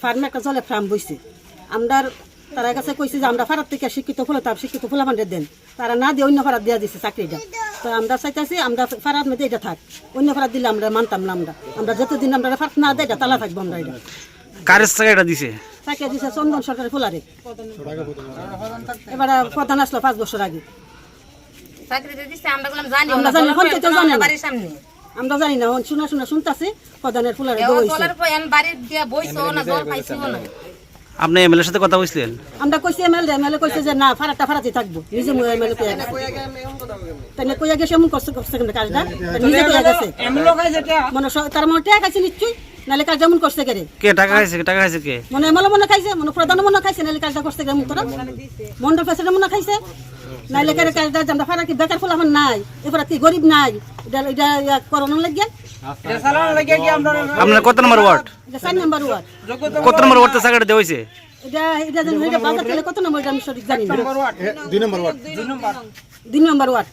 ফার্মে একটা জলে ফার্ম বইছে আমরা তারা কাছে কইছে যে আমরা ফারাত থেকে শিক্ষিত ফুলামানদের দেন, তারা না দিয়ে অন্য ফারাত দেওয়া দিচ্ছে চাকরিটা। তো আমরা চাইতেছি আমরা ফারাত মধ্যে এটা থাক, অন্য ফারাত দিলে আমরা মানতাম না। আমরা যতদিন আমরা ফারাত না দেয় এটা তালা থাকবো। আমরা এটা কারের চাকরিটা দিছে চাকরি দিছে চন্দন সরকারের ফুলারে। এবার প্রধান আসলো 5 বছর আগে। আমরা জানি না, শুনতেছি প্রধানের ফুলারে আপনি এমএলএর সাথে কথা বলছিলেন? আমরা কইছি এমএলএ কইছে যে না ফারাতটা ফারাতই থাকবো। নিজে এমএলএ কইয়া গেছে, তাই কইয়া গেছে এমন করছে কিন্তু কাজটা নিজে কইয়া গেছে। মনে তার মনে টাকা খাইছে নিশ্চয়ই, নাহলে কাজ যেমন করছে কে কে টাকা খাইছে? টাকা খাইছে কে? মনে এমএলএ মনে খাইছে, মনে প্রধান মনে খাইছে, নাহলে কাজটা করছে কেমন তোরা মন্ডল প্রেসিডেন্ট মনে খাইছে, নাহলে কে কাজটা আমরা ফারা কি বেকার ফুল আমার নাই, এবার কি গরিব নাই, এটা করোনা লাগিয়া। আপনার কত নম্বর ওয়ার্ড? 4 নম্বর ওয়ার্ড। কত নম্বর ওয়ার্ডে চাকরিটা দেওয়া হয়েছে? এটা বাজার থেকে কত নম্বর আমি সঠিক জানি না। 2 নম্বর ওয়ার্ড। 2 নম্বর ওয়ার্ড।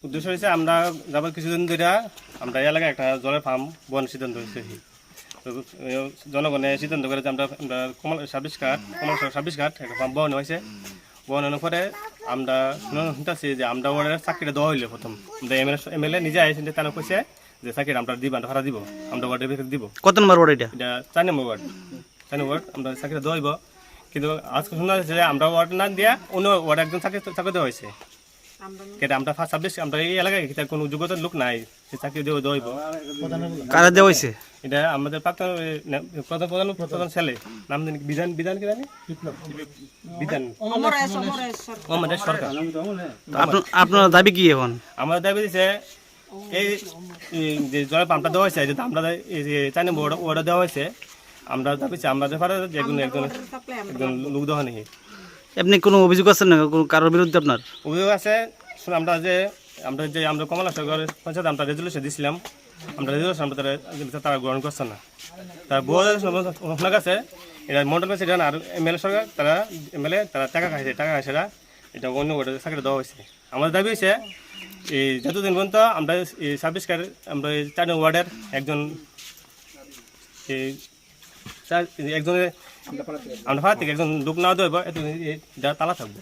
উদ্দেশ্য হয়েছে আমরা যাবার কিছুদিন ধরে আমরা এই এলাকায় একটা জলের ফার্ম বন সিদ্ধান্ত হয়েছে। জনগণে সিদ্ধান্ত করে যে আমরা সার্ভিস ঘাট একটা ফার্ম বন হয়েছে। বনানোর পরে আমরা শুনতেছি যে আমরা ওনার চাকরিটা দেওয়া হইলে প্রথম আমরা এমএলএ নিজে আইসেন, তারা কইছে যে চাকরি আমরা দিব, আমরা ভাড়া দিব, আমরা ওয়ার্ডের ভিতরে দিব। কত নম্বর ওয়ার্ড এটা? এটা 4 নম্বর ওয়ার্ড। 4 নম্বর ওয়ার্ড আমরা চাকরিটা দেওয়া হইব, কিন্তু আজকে শোনা যাচ্ছে যে আমরা ওয়ার্ড না দিয়া অন্য ওয়ার্ডে একজন চাকরি দেওয়া হয়েছে। কেটে আমরা ফার্স্ট সার্ভিস আমরা এই এলাকায় কোনো যোগ্যতার লোক নাই, সে চাকরি দেওয়া হইব। কারা দেওয়া হয়েছে? এটা আমাদের প্রধান ছেলে, নাম জানি বিধান কি জানি, বিধান আমাদের সরকার। আপনার দাবি কি এখন? আমাদের দাবি দিচ্ছে এই যে জলের পাম্পটা দেওয়া হয়েছে, যে আমরা 4 নম্বর ওয়ার্ডে দেওয়া হয়েছে, আমরা দাবিছি আমাদের পারে যে একজন লোক দেওয়া নেই। আপনি কোনো অভিযোগ আছেন না কারোর বিরুদ্ধে? আপনার অভিযোগ আছে, আমরা কমলা সরকার পঞ্চায়েত আমরা রেজলিউশন দিয়েছিলাম, তারা গ্রহণ করছে না। তার বহু শোনা গেছে এটা মন্ডল প্রেসিডেন্ট আর এমএলএ সরকার, তারা টাকা খাইছে এটা অন্য ওয়ার্ডে চাকরি দেওয়া হয়েছে। আমাদের দাবি হয়েছে এই যতদিন পর্যন্ত আমরা এই সার্ভিস কার্ড আমরা 4 নম্বর ওয়ার্ডের একজনের আমরা ভাড়া থেকে একজন লোক না দেবো, এটা তালা থাকবো।